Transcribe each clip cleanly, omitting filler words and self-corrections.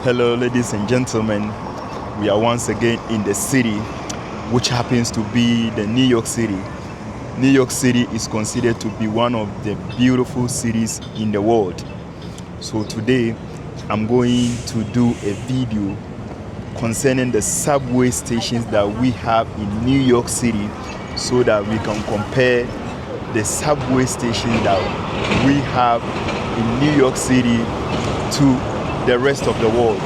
Hello, ladies and gentlemen. We are once again in the city, which happens to be the New York City. New York City is considered to be one of the beautiful cities in the world. So today, I'm going to do a video concerning the subway stations that we have in New York City so that we can compare the subway stations that we have in New York City to the rest of the world,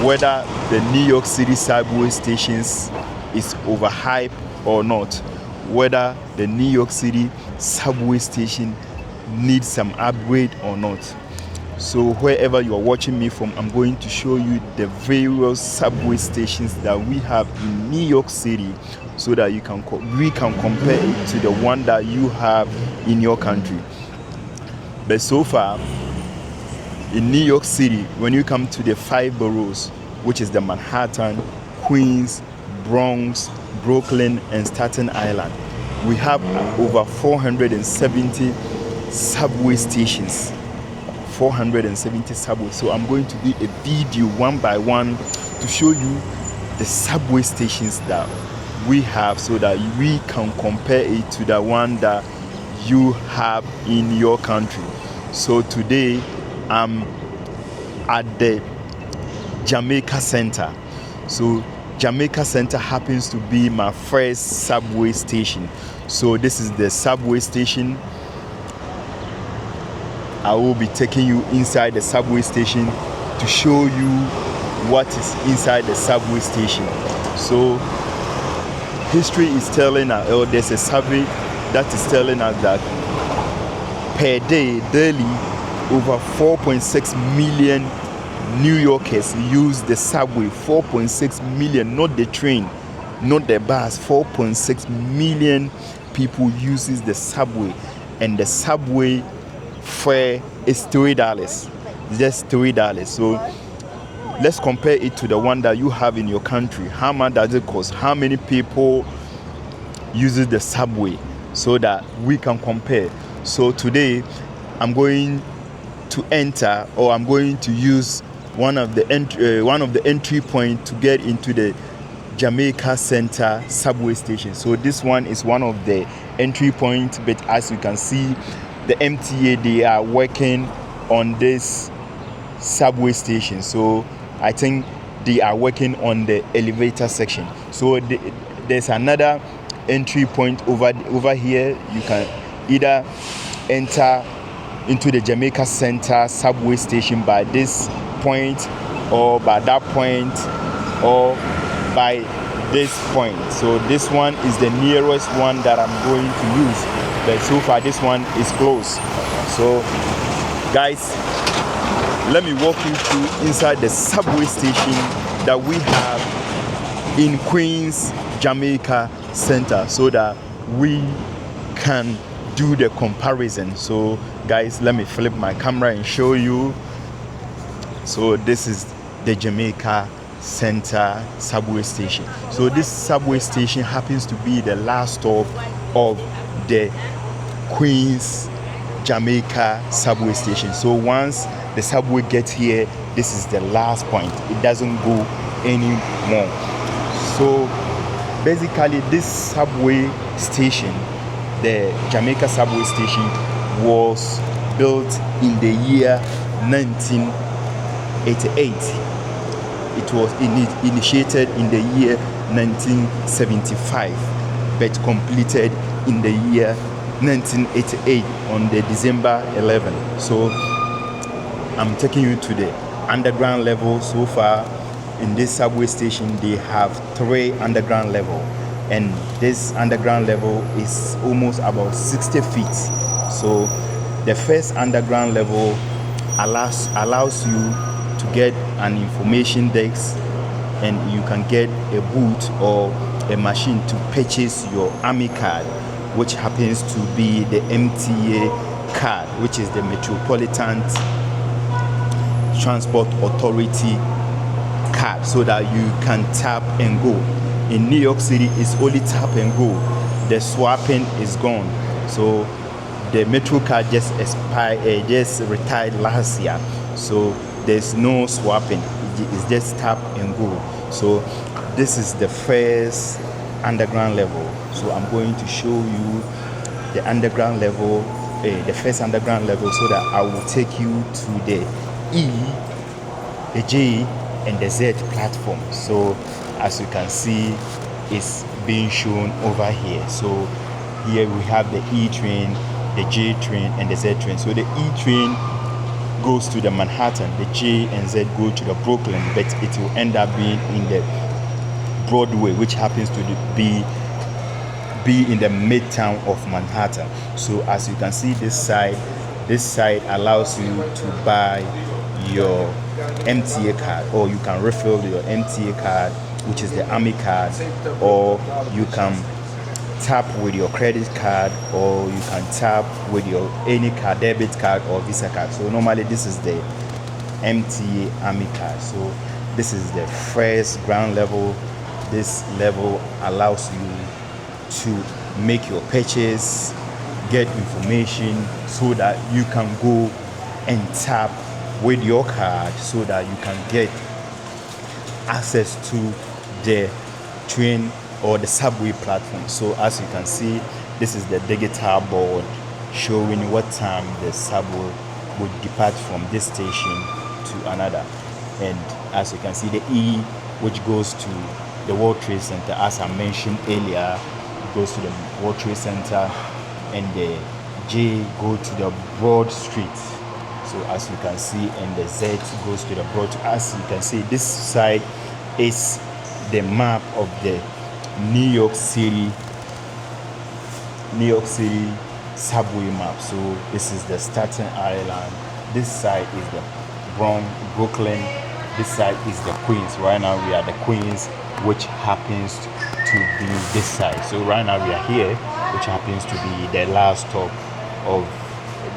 whether the New York City subway stations is overhyped or not, whether the New York City subway station needs some upgrade or not. So wherever you are watching me from, I'm going to show you the various subway stations that we have in New York City so that we can compare it to the one that you have in your country. But so far, in New York City, when you come to the 5 boroughs, which is the Manhattan, Queens, Bronx, Brooklyn, and Staten Island, we have over 470 subway stations. 470 subways. So I'm going to do a video one by one to show you the subway stations that we have so that we can compare it to the one that you have in your country. So today, I'm at the Jamaica Center. So Jamaica Center happens to be my first subway station. So this is the subway station. I will be taking you inside the subway station to show you what is inside the subway station. So history is telling us, or there's a survey that is telling us that per day, daily, over 4.6 million New Yorkers use the subway. 4.6 million, not the train, not the bus. 4.6 million people uses the subway, and the subway fare is $3. Just $3. So let's compare it to the one that you have in your country. How much does it cost? How many people uses the subway so that we can compare? So today I'm going to enter, or I'm going to use one of the entry point to get into the Jamaica Center subway station. So this one is one of the entry points, but as you can see, the MTA, they are working on this subway station. So I think they are working on the elevator section. So there's another entry point over here. You can either enter into the Jamaica Center subway station by this point, or by that point, or by this point. So this one is the nearest one that I'm going to use, but so far this one is close. So guys, let me walk you through inside the subway station that we have in Queens, Jamaica Center, so that we can do the comparison. So guys, let me flip my camera and show you. So this is the Jamaica Center subway station. So this subway station happens to be the last stop of the Queens Jamaica subway station. So once the subway gets here, this is the last point. It doesn't go anymore. So basically this subway station, the Jamaica subway station, was built in the year 1988. It was initiated in the year 1975, but completed in the year 1988 on the December 11. So I'm taking you to the underground level. So far in this subway station, they have 3 underground levels. And this underground level is almost about 60 feet. So the first underground level allows you to get an information desk, and you can get a booth or a machine to purchase your Army card, which happens to be the MTA card, which is the Metropolitan Transport Authority card, so that you can tap and go. In New York City, it's only tap and go. The swapping is gone. So the Metro card just retired last year. So there's no swapping. It's just tap and go. So this is the first underground level. So I'm going to show you the underground level, the first underground level, so that I will take you to the E, the J, and the Z platform. So as you can see, it's being shown over here. So here we have the E train, the J train, and the Z train. So the E train goes to the Manhattan, the J and Z go to the Brooklyn, but it will end up being in the Broadway, which happens to be in the midtown of Manhattan. So as you can see, this side allows you to buy your MTA card, or you can refill your MTA card, which is the Army card, or you can tap with your credit card, or you can tap with your any card, debit card or Visa card. So normally this is the MTA Army card. So this is the first ground level. This level allows you to make your purchase, get information, so that you can go and tap with your card, so that you can get access to the train or the subway platform. So as you can see, this is the digital board showing what time the subway would depart from this station to another. And as you can see, the E, which goes to the World Trade Center, as I mentioned earlier, goes to the World Trade Center, and the J go to the Broad Street. So as you can see, and the Z goes to the Broad. As you can see, this side is the map of the New York City subway map. So this is the Staten Island. This side is the Brooklyn. This side is the Queens. Right now we are the Queens, which happens to be this side. So right now we are here, which happens to be the last stop of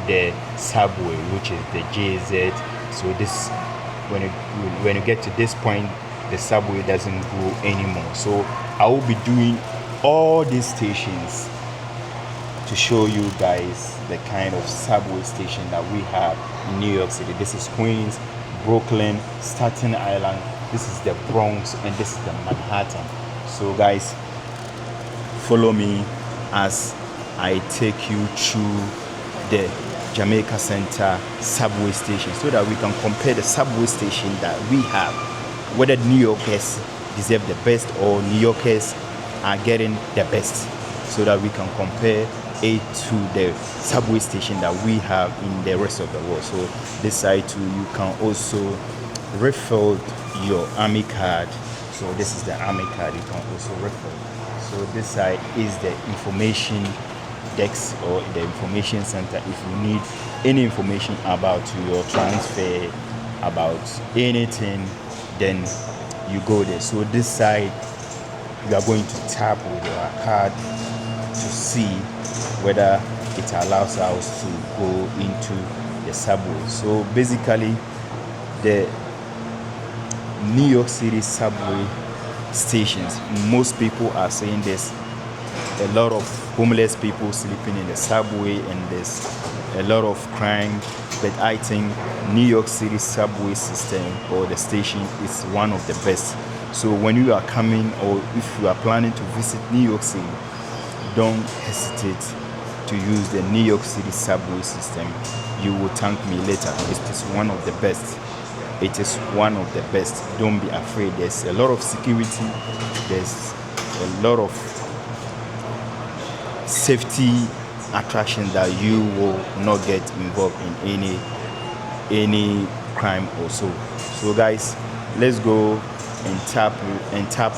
the subway, which is the JZ. So this, when you get to this point, the subway doesn't go anymore. So I will be doing all these stations to show you guys the kind of subway station that we have in New York City. This is Queens, Brooklyn, Staten Island, this is the Bronx, and this is the Manhattan. So guys, follow me as I take you through the Jamaica Center subway station, so that we can compare the subway station that we have, whether New Yorkers deserve the best or New Yorkers are getting the best, so that we can compare it to the subway station that we have in the rest of the world. So this side too, you can also refill your Army card. So this is the Army card, you can also refill. So this side is the information desk or the information center. If you need any information about your transfer, about anything, then you go there. So this side, you are going to tap with your card to see whether it allows us to go into the subway. So basically, the New York City subway stations, most people are saying there's a lot of homeless people sleeping in the subway and there's a lot of crime, but I think New York City subway system or the station is one of the best. So when you are coming, or if you are planning to visit New York City, don't hesitate to use the New York City subway system. You will thank me later. It is one of the best. It is one of the best. Don't be afraid. There's a lot of security. There's a lot of safety attraction that you will not get involved in any crime or so. So guys, let's go and tap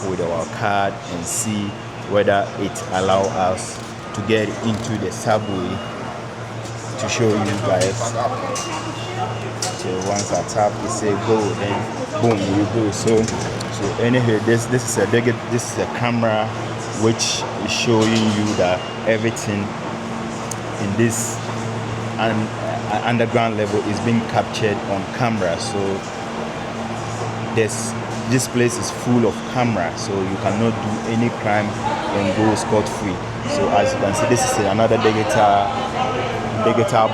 with our card and see whether it allows us to get into the subway, to show you guys. So once I tap, it say go, then boom, you go. So anyway, this is a camera which is showing you that everything in this underground level is being captured on camera. So this place is full of cameras, so you cannot do any crime and go scot-free. So as you can see, this is another digital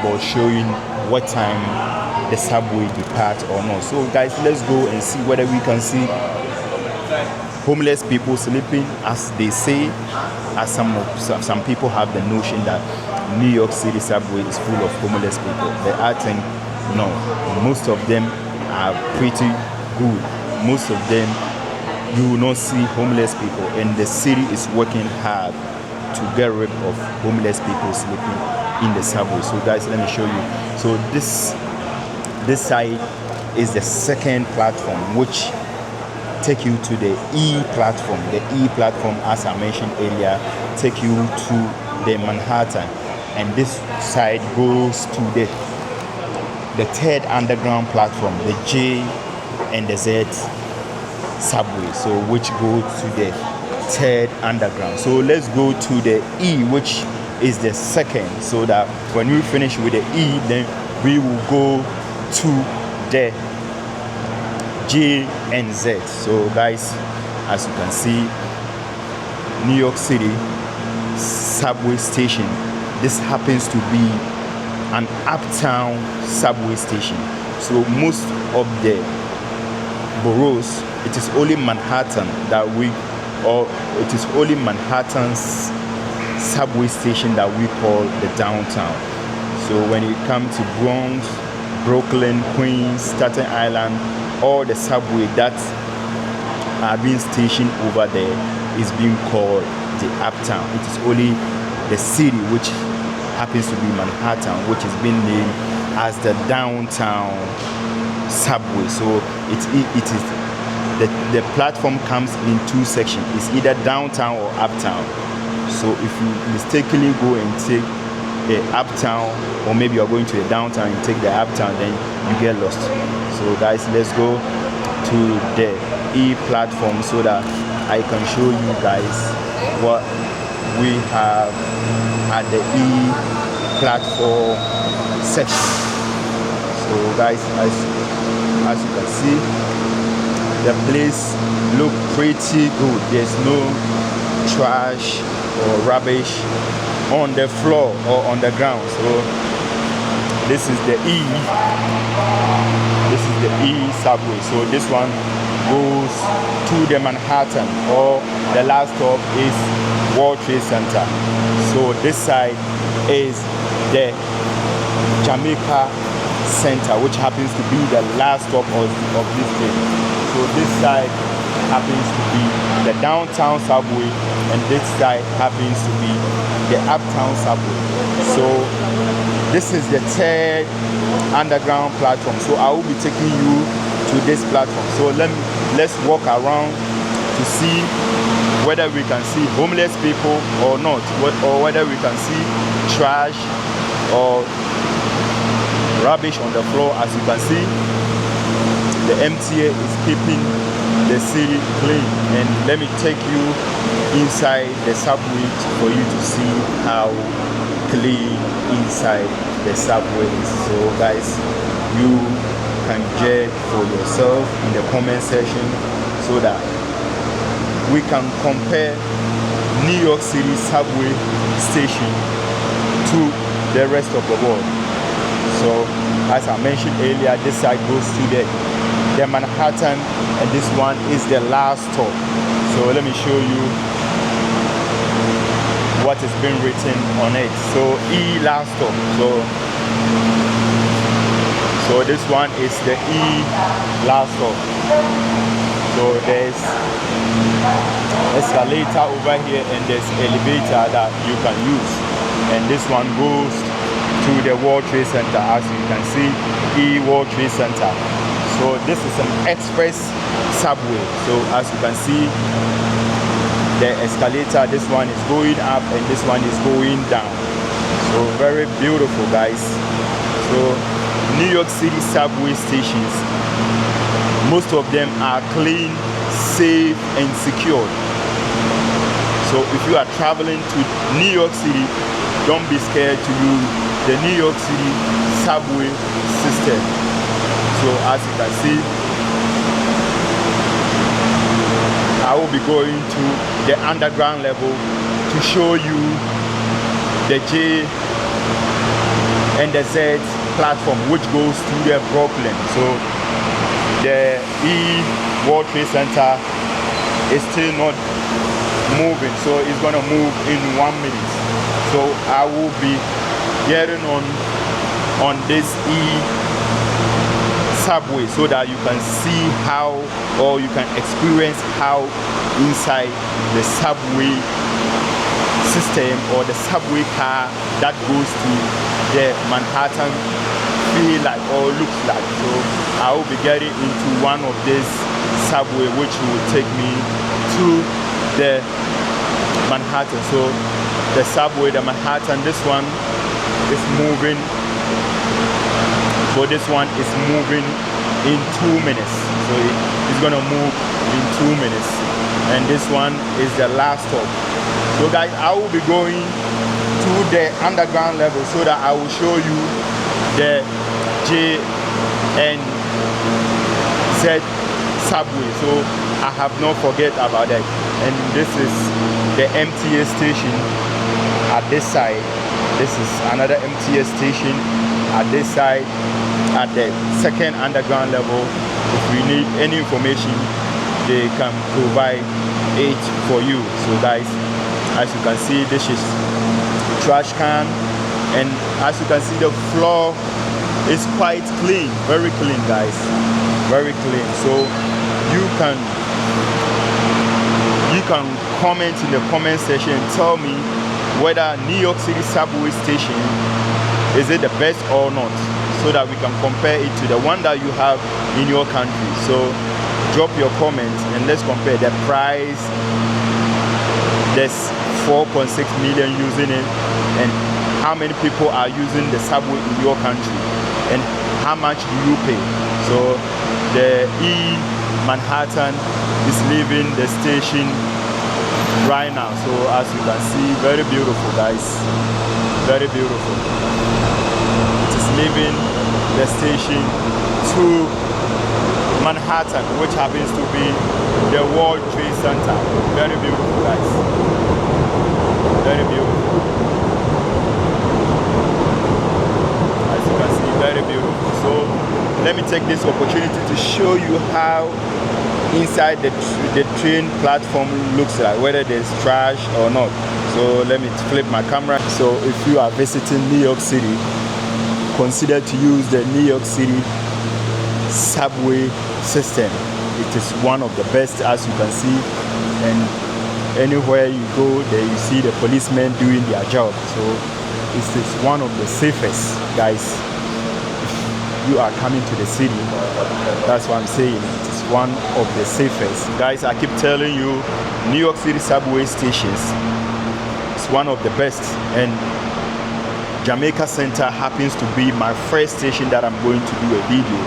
board showing what time the subway depart or not. So guys, let's go and see whether we can see homeless people sleeping, as they say, as some people have the notion that New York City subway is full of homeless people. But I think no, most of them are pretty good. Most of them, you will not see homeless people, and the city is working hard to get rid of homeless people sleeping in the subway. So guys, let me show you. So this side is the second platform, which take you to the E platform. The E platform, as I mentioned earlier, take you to the Manhattan, and this side goes to the third underground platform, the J and the Z subway, so which goes to the third underground. So let's go to the E, which is the second, so that when we finish with the E, then we will go to the J and Z. So guys, as you can see, New York City subway station, this happens to be an uptown subway station. So most of the boroughs, it is only Manhattan it is only Manhattan's subway station that we call the downtown. So when you come to Bronx, Brooklyn, Queens, Staten Island, all the subway that are being stationed over there is being called the uptown. It is only the city, which happens to be Manhattan, which is being named as the downtown subway. So it is the platform comes in two sections. It's either downtown or uptown. So if you mistakenly go and take the uptown, or maybe you're going to the downtown and take the uptown, then you get lost. So guys, let's go to the E platform so that I can show you guys what we have at the E platform section. So guys, as you can see, the place look pretty good. There's no trash or rubbish on the floor or on the ground. So this is the E. This is the E subway. So this one goes to the Manhattan, or the last stop is World Trade Center. So this side is the Jamaica Center, which happens to be the last stop of this train. So this side happens to be the downtown subway, and this side happens to be the uptown subway. So this is the third underground platform. So I will be taking you to this platform. So let's walk around to see whether we can see homeless people or not, or whether we can see trash or rubbish on the floor. As you can see, the MTA is keeping the city clean. And let me take you inside the subway for you to see how clean inside the subway is. So guys, you can judge for yourself in the comment section so that we can compare New York City subway station to the rest of the world. So as I mentioned earlier, this side goes to the Manhattan, and this one is the last stop. So let me show you what is being written on it. So E last stop. So this one is the E last stop. So there's escalator over here, and there's elevator that you can use, and this one goes to the World Trade Center. As you can see, E World Trade Center. So this is an express subway. So as you can see, the escalator, this one is going up and this one is going down. So very beautiful, guys. So New York City subway stations, most of them are clean, safe and secured. So if you are traveling to New York City, don't be scared to use the New York City subway system. So as you can see, I will be going to the underground level to show you the J and the Z platform which goes to the Brooklyn. So the World Trade Center is still not moving, so it's gonna move in 1 minute. So I will be getting on this subway so that you can see how, or you can experience how inside the subway system or the subway car that goes to the Manhattan feel like or looks like. So I will be getting into one of this subway which will take me to the Manhattan. So the subway, the Manhattan, this one is moving. So this one is moving in 2 minutes. So it's gonna move in 2 minutes. And this one is the last stop. So guys, I will be going to the underground level so that I will show you the J and Z subway. So I have not forget about that. And this is the MTA station at this side. This is another MTA station at this side, at the second underground level. If we need any information, they can provide it for you. So guys, as you can see, this is trash can, and as you can see, the floor is quite clean, very clean guys, very clean. So you can comment in the comment section and tell me whether New York City subway station is it the best or not, so that we can compare it to the one that you have in your country. So drop your comments and let's compare the price. There's 4.6 million using it, and how many people are using the subway in your country, and how much do you pay? So the Manhattan is leaving the station right now. So as you can see, very beautiful guys, very beautiful. It is leaving the station to Manhattan, which happens to be the World Trade Center. Very beautiful guys, very beautiful. As you can see, very beautiful. So let me take this opportunity to show you how inside the train platform looks like, whether there's trash or not. So let me flip my camera. So if you are visiting New York City, consider to use the New York City subway system. It is one of the best, as you can see, and anywhere you go there you see the policemen doing their job. So it is one of the safest guys. If you are coming to the city, that's what I'm saying. It is one of the safest guys. I keep telling you, New York City subway stations is one of the best, and Jamaica Center happens to be my first station that I'm going to do a video.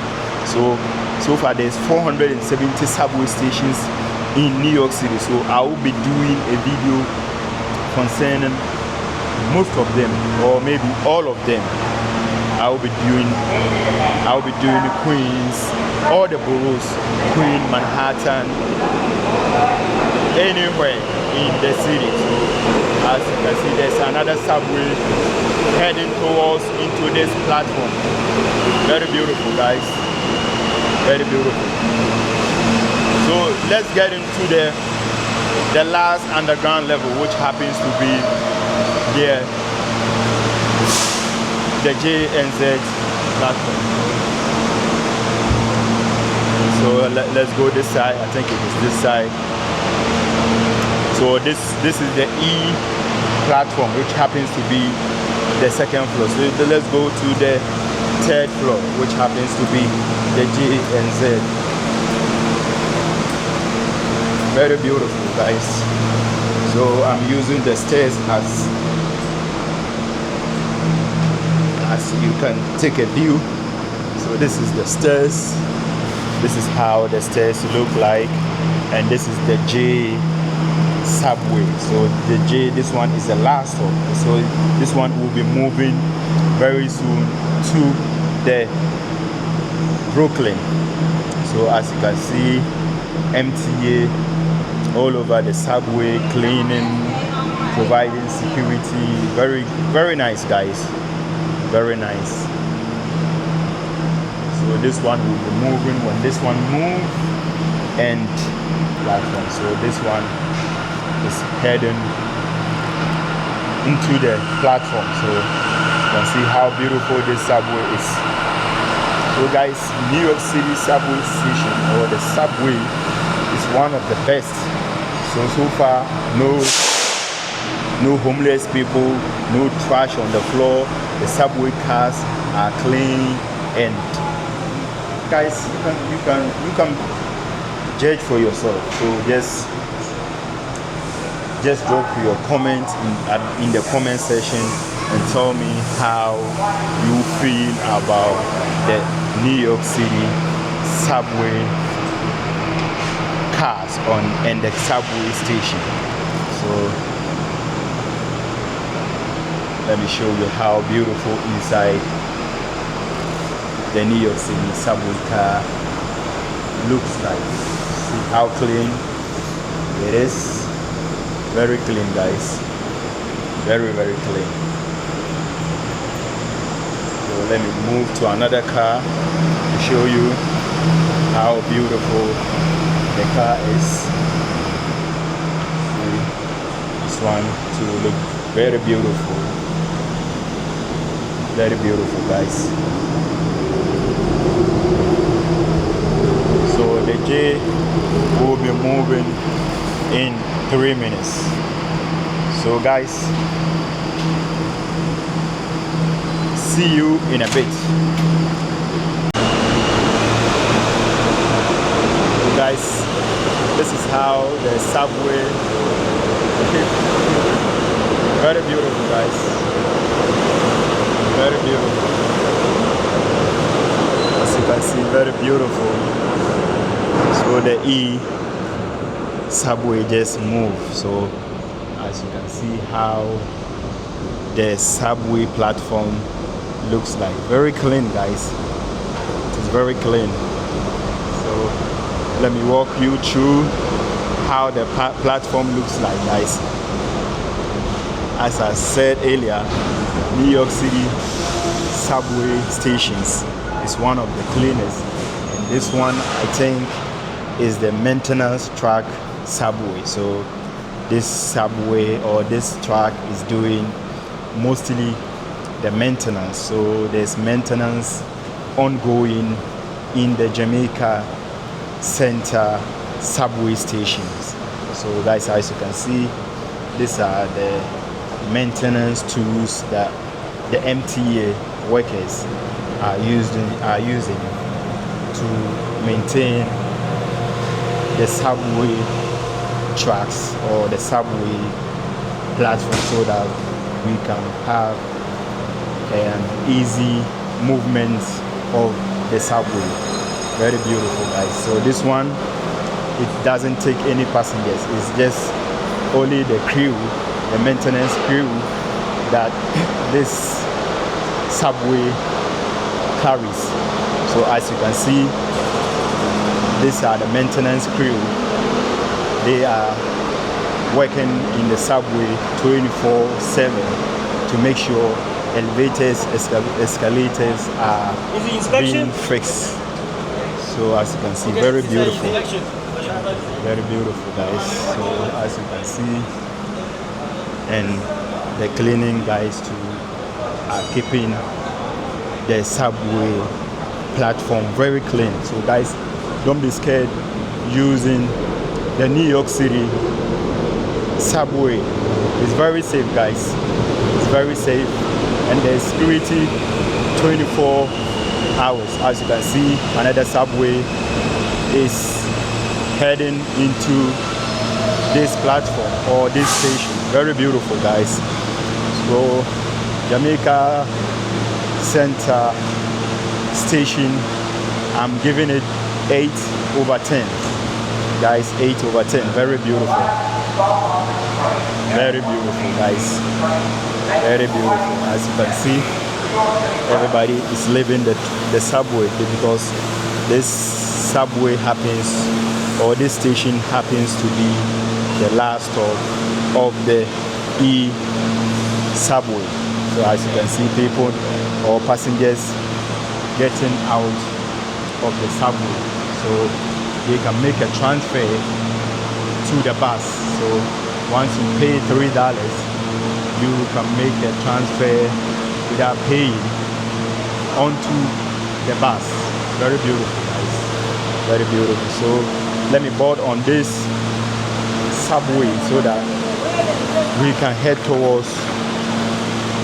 So far there's 470 subway stations in New York City. So I will be doing a video concerning most of them, or maybe all of them. I will be doing the Queens, all the boroughs, Queen, Manhattan, anywhere in the city. So as you can see, there's another subway heading towards into this platform. Very beautiful guys, very beautiful. So let's get into the last underground level, which happens to be the J and Z platform. So let's go this side. I think it is this side. So this is the E platform, which happens to be the second floor. So let's go to the third floor, which happens to be the J and Z. Very beautiful guys. So I'm using the stairs as you can take a view. So this is the stairs. This is how the stairs look like, and this is the J subway. So the J, this one is the last stop. So this one will be moving very soon to the Brooklyn. So as you can see, MTA all over the subway, cleaning, providing security. Very nice guys, very nice. So this one will be moving when this one moves, and platform. So this one is heading into the platform. So you can see how beautiful this subway is. So guys, New York City subway station, or the subway, is one of the best. So far, no homeless people, no trash on the floor. The subway cars are clean, and guys, you can judge for yourself. So just drop your comments in the comment section and tell me how you feel about the New York City subway cars and the subway station. So let me show you how beautiful inside the New York City subway car looks like. See how clean it is. Very clean, guys. Very clean. So let me move to another car to show you how beautiful the car is. See, this one too look very beautiful. Very beautiful, guys. So the J will be moving in 3 minutes. So guys, see you in a bit. So guys, this is how the subway, very beautiful, guys. Very beautiful. As you can see, very beautiful. So the E subway just moved. So as you can see how the subway platform looks like. Very clean, guys. It is very clean. So let me walk you through how the platform looks like, guys. As I said earlier, New York City subway stations is one of the cleanest, and this one I think is the maintenance track subway. So this subway or this track is doing mostly the maintenance. So there's maintenance ongoing in the Jamaica Center subway stations. So guys, as you can see, these are the maintenance tools that the MTA workers are using to maintain the subway tracks or the subway platform, so that we can have an easy movement of the subway. Very beautiful, guys. So this one, it doesn't take any passengers. It's just only the crew, the maintenance crew, that this subway carries. So as you can see, these are the maintenance crew. They are working in the subway 24/7 to make sure elevators, escalators are being fixed. So as you can see, very beautiful. Very beautiful, guys. So as you can see, and the cleaning guys too are keeping the subway platform very clean. So guys, don't be scared using the New York City subway. It's very safe, guys. It's very safe, and there's security 24 hours. As you can see, another subway is heading into this platform or this station. Very beautiful, guys. So Jamaica Center station, I'm giving it 8/10. Guys, 8/10. Very beautiful. Very beautiful, guys. Very beautiful. As you can see, everybody is leaving the subway because this subway happens, or this station happens to be the last stop of the E subway. So as you can see, people or passengers getting out of the subway, so they can make a transfer to the bus. So once you pay $3, you can make a transfer without paying onto the bus. Very beautiful, guys. Very beautiful. So let me board on this subway so that we can head towards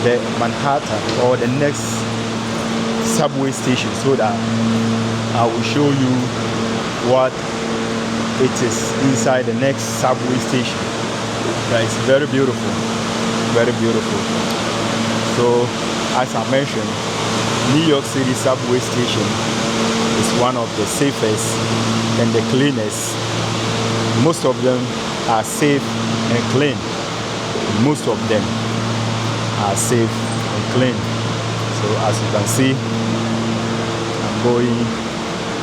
the Manhattan or the next subway station, so that I will show you what it is inside the next subway station. It's very beautiful, very beautiful. So as I mentioned, New York City subway station is one of the safest and the cleanest. Most of them are safe and clean. Most of them are safe and clean. So as you can see, I'm going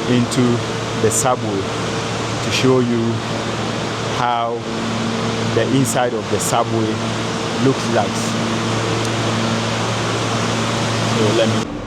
into the subway to show you how the inside of the subway looks like. So let me